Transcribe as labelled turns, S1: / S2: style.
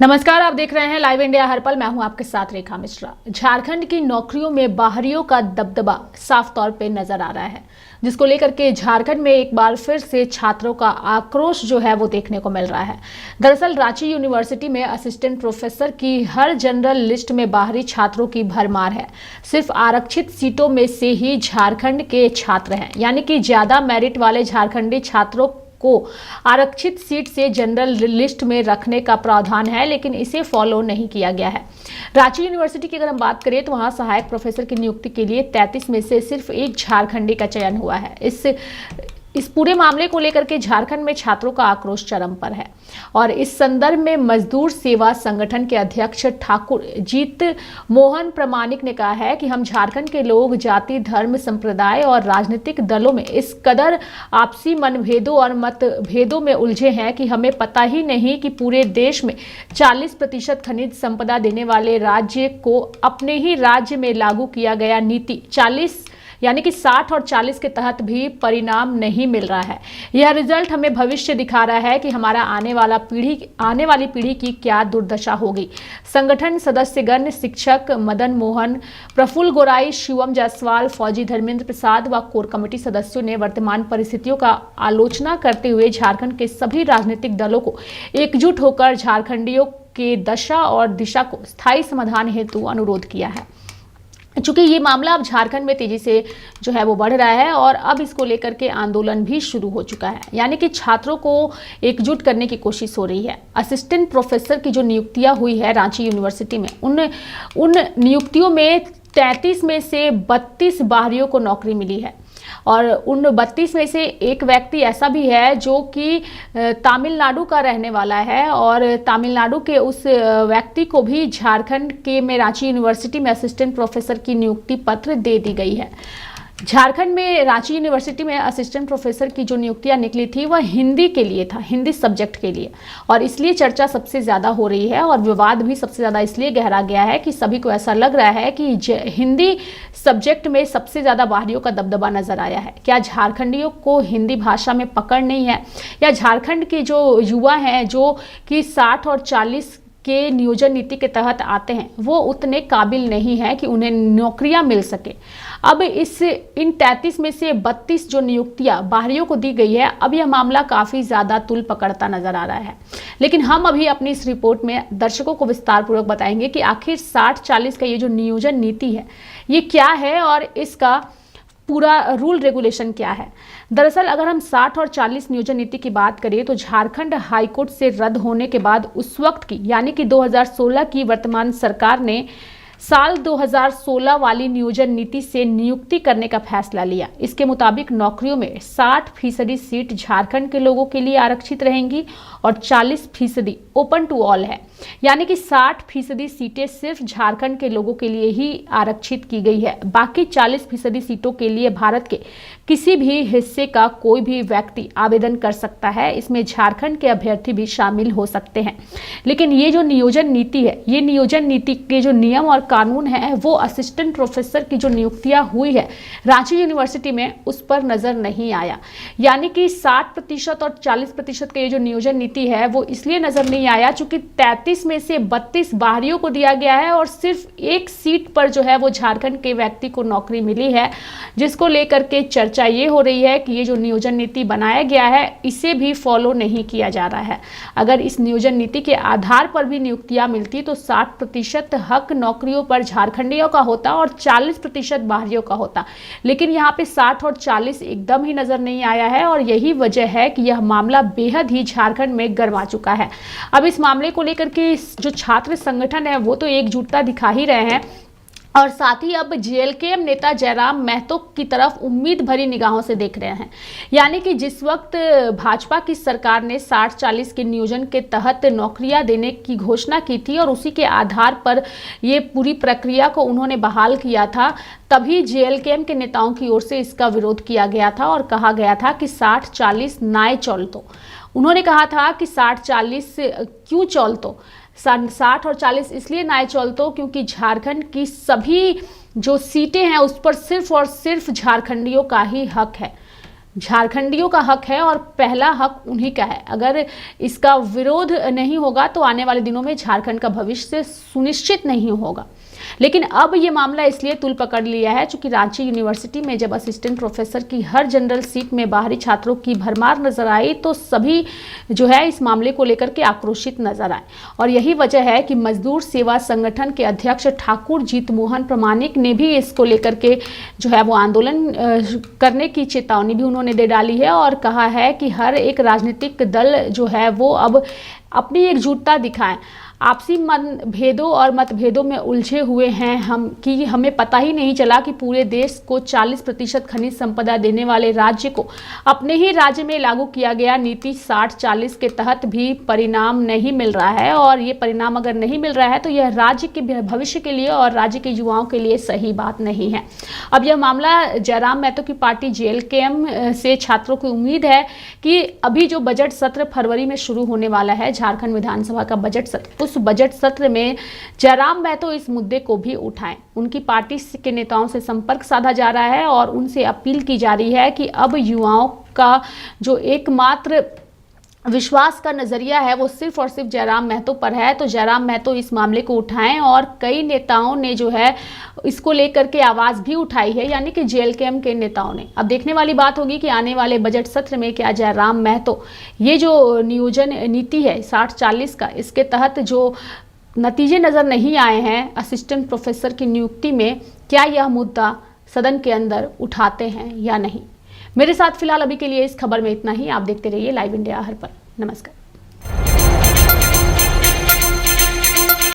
S1: नमस्कार, आप देख रहे हैं लाइव इंडिया हर पल। मैं हूं आपके साथ रेखा मिश्रा। झारखंड की नौकरियों में बाहरियों का दबदबा साफ तौर पे नजर आ रहा है, जिसको लेकर के झारखंड में एक बार फिर से छात्रों का आक्रोश जो है वो देखने को मिल रहा है। दरअसल रांची यूनिवर्सिटी में असिस्टेंट प्रोफेसर की हर जनरल लिस्ट में बाहरी छात्रों की भरमार है। सिर्फ आरक्षित सीटों में से ही झारखंड के छात्र हैं, यानी कि ज्यादा मेरिट वाले झारखंडी छात्रों को आरक्षित सीट से जनरल लिस्ट में रखने का प्रावधान है, लेकिन इसे फॉलो नहीं किया गया है। रांची यूनिवर्सिटी की अगर हम बात करें तो वहां सहायक प्रोफेसर की नियुक्ति के लिए 33 में से सिर्फ एक झारखंडी का चयन हुआ है। इस पूरे मामले को लेकर के झारखंड में छात्रों का आक्रोश चरम पर है और इस संदर्भ में मजदूर सेवा संगठन के अध्यक्ष ठाकुर जीत मोहन प्रमाणिक ने कहा है कि हम झारखंड के लोग जाति, धर्म, संप्रदाय और राजनीतिक दलों में इस कदर आपसी मनभेदों और मतभेदों में उलझे हैं कि हमें पता ही नहीं कि पूरे देश में 40% खनिज संपदा देने वाले राज्य को अपने ही राज्य में लागू किया गया नीति 40 यानी कि 60 और 40 के तहत भी परिणाम नहीं मिल रहा है। यह रिजल्ट हमें भविष्य दिखा रहा है कि हमारा आने वाली पीढ़ी की क्या दुर्दशा होगी। संगठन सदस्यगण शिक्षक मदन मोहन, प्रफुल्ल गोराई, शिवम जायसवाल, फौजी धर्मेंद्र प्रसाद व कोर कमेटी सदस्यों ने वर्तमान परिस्थितियों का आलोचना करते हुए झारखंड के सभी राजनीतिक दलों को एकजुट होकर झारखंडियों के दशा और दिशा को स्थायी समाधान हेतु अनुरोध किया है। चूंकि ये मामला अब झारखंड में तेजी से जो है वो बढ़ रहा है और अब इसको लेकर के आंदोलन भी शुरू हो चुका है, यानी कि छात्रों को एकजुट करने की कोशिश हो रही है। असिस्टेंट प्रोफेसर की जो नियुक्तियां हुई है रांची यूनिवर्सिटी में, उन नियुक्तियों में 33 में से 32 बाहरियों को नौकरी मिली है और उन 32 में से एक व्यक्ति ऐसा भी है जो कि तमिलनाडु का रहने वाला है और तमिलनाडु के उस व्यक्ति को भी झारखंड के में रांची यूनिवर्सिटी में असिस्टेंट प्रोफेसर की नियुक्ति पत्र दे दी गई है। झारखंड में रांची यूनिवर्सिटी में असिस्टेंट प्रोफेसर की जो नियुक्तियां निकली थी वह हिंदी के लिए था, हिंदी सब्जेक्ट के लिए, और इसलिए चर्चा सबसे ज़्यादा हो रही है और विवाद भी सबसे ज़्यादा इसलिए गहरा गया है कि सभी को ऐसा लग रहा है कि हिंदी सब्जेक्ट में सबसे ज़्यादा बाहरियों का दबदबा नजर आया है। क्या झारखंडियों को हिंदी भाषा में पकड़ नहीं है, या झारखंड के जो युवा हैं जो कि 60 और 40 के नियोजन नीति के तहत आते हैं वो उतने काबिल नहीं है कि उन्हें नौकरियां मिल सके। अब इन 33 में से 32 जो नियुक्तियां बाहरियों को दी गई है, अब यह मामला काफ़ी ज़्यादा तुल पकड़ता नजर आ रहा है। लेकिन हम अभी अपनी इस रिपोर्ट में दर्शकों को विस्तार पूर्वक बताएंगे कि आखिर 60-40 का ये जो नियोजन नीति है ये क्या है और इसका पूरा रूल रेगुलेशन क्या है। दरअसल अगर हम 60 और 40 नियोजन नीति की बात करें तो झारखंड हाईकोर्ट से रद्द होने के बाद उस वक्त की यानी कि 2016 की वर्तमान सरकार ने साल 2016 वाली नियोजन नीति से नियुक्ति करने का फैसला लिया। इसके मुताबिक नौकरियों में 60% सीट झारखंड के लोगों के लिए आरक्षित रहेंगी और 40% ओपन टू ऑल है, यानी कि 60% सीटें सिर्फ झारखंड के लोगों के लिए ही आरक्षित की गई है। बाकी 40% सीटों के लिए भारत के किसी भी हिस्से का कोई भी व्यक्ति आवेदन कर सकता है। इसमें झारखंड के अभ्यर्थी भी शामिल हो सकते हैं। लेकिन ये जो नियोजन नीति है, ये नियोजन नीति के जो नियम और कानून है वो असिस्टेंट प्रोफेसर की जो नियुक्तियां हुई है रांची यूनिवर्सिटी में उस पर नजर नहीं आया। यानी कि 60% और 40% का ये जो नियोजन नीति है वो इसलिए नजर नहीं आया चूंकि 33 में से 32 बाहरियों को दिया गया है और सिर्फ एक सीट पर जो है वो झारखंड के व्यक्ति को नौकरी मिली है, जिसको लेकर के चर्चा ये हो रही है कि ये जो नियोजन नीति बनाया गया है इसे भी फॉलो नहीं किया जा रहा है। अगर इस नियोजन नीति के आधार पर भी नियुक्तियां मिलती तो 60% हक नौकरियों पर झारखंडियों का होता और 40% बाहरियों का होता, लेकिन यहाँ पे 60 और 40 एकदम ही नजर नहीं आया है और यही वजह है कि यह मामला बेहद ही झारखंड में गरमा चुका है। अब इस मामले को लेकर के जो छात्र संगठन है वो तो एकजुटता दिखा ही रहे हैं और साथ ही अब जेएलकेएम नेता जयराम महतो की तरफ उम्मीद भरी निगाहों से देख रहे हैं। यानी कि जिस वक्त भाजपा की सरकार ने 60-40 के नियोजन के तहत नौकरियां देने की घोषणा की थी और उसी के आधार पर ये पूरी प्रक्रिया को उन्होंने बहाल किया था, तभी जेएलकेएम के नेताओं की ओर से इसका विरोध किया गया था और कहा गया था कि 60-40 नाय चलतो। उन्होंने कहा था कि 60-40 क्यों चलतो, 60 और 40 इसलिए नाय चलतो क्योंकि झारखंड की सभी जो सीटें हैं उस पर सिर्फ और सिर्फ झारखंडियों का ही हक है। झारखंडियों का हक है और पहला हक उन्हीं का है। अगर इसका विरोध नहीं होगा तो आने वाले दिनों में झारखंड का भविष्य सुनिश्चित नहीं होगा। लेकिन अब ये मामला इसलिए तूल पकड़ लिया है क्योंकि रांची यूनिवर्सिटी में जब असिस्टेंट प्रोफेसर की हर जनरल सीट में बाहरी छात्रों की भरमार नजर आई तो सभी जो है इस मामले को लेकर के आक्रोशित नजर आए। और यही वजह है कि मजदूर सेवा संगठन के अध्यक्ष ठाकुर जीत मोहन प्रमाणिक ने भी इसको लेकर के जो है वो आंदोलन करने की चेतावनी भी उन्होंने दे डाली है और कहा है कि हर एक राजनीतिक दल जो है वो अब अपनी एकजुटता दिखाएं। आपसी मतभेदों और मतभेदों में उलझे हुए हैं हम कि हमें पता ही नहीं चला कि पूरे देश को 40% खनिज संपदा देने वाले राज्य को अपने ही राज्य में लागू किया गया नीति 60-40 के तहत भी परिणाम नहीं मिल रहा है। और ये परिणाम अगर नहीं मिल रहा है तो यह राज्य के भविष्य के लिए और राज्य के युवाओं के लिए सही बात नहीं है। अब यह मामला जयराम महतो की पार्टी जेएलकेएम से छात्रों की उम्मीद है कि अभी जो बजट सत्र फरवरी में शुरू होने वाला है, झारखंड विधानसभा का बजट सत्र, उस बजट सत्र में जयराम महतो इस मुद्दे को भी उठाएं। उनकी पार्टी के नेताओं से संपर्क साधा जा रहा है और उनसे अपील की जा रही है कि अब युवाओं का जो एकमात्र विश्वास का नजरिया है वो सिर्फ और सिर्फ जयराम महतो पर है। तो जयराम महतो इस मामले को उठाएं और कई नेताओं ने जो है इसको लेकर के आवाज भी उठाई है, यानी कि जेएलकेएम के नेताओं ने। अब देखने वाली बात होगी कि आने वाले बजट सत्र में क्या जयराम महतो ये जो नियोजन नीति है 60-40 का, इसके तहत जो नतीजे नजर नहीं आए हैं असिस्टेंट प्रोफेसर की नियुक्ति में, क्या यह मुद्दा सदन के अंदर उठाते हैं या नहीं। मेरे साथ फिलहाल अभी के लिए इस खबर में इतना ही। आप देखते रहिए लाइव इंडिया हर पल। नमस्कार।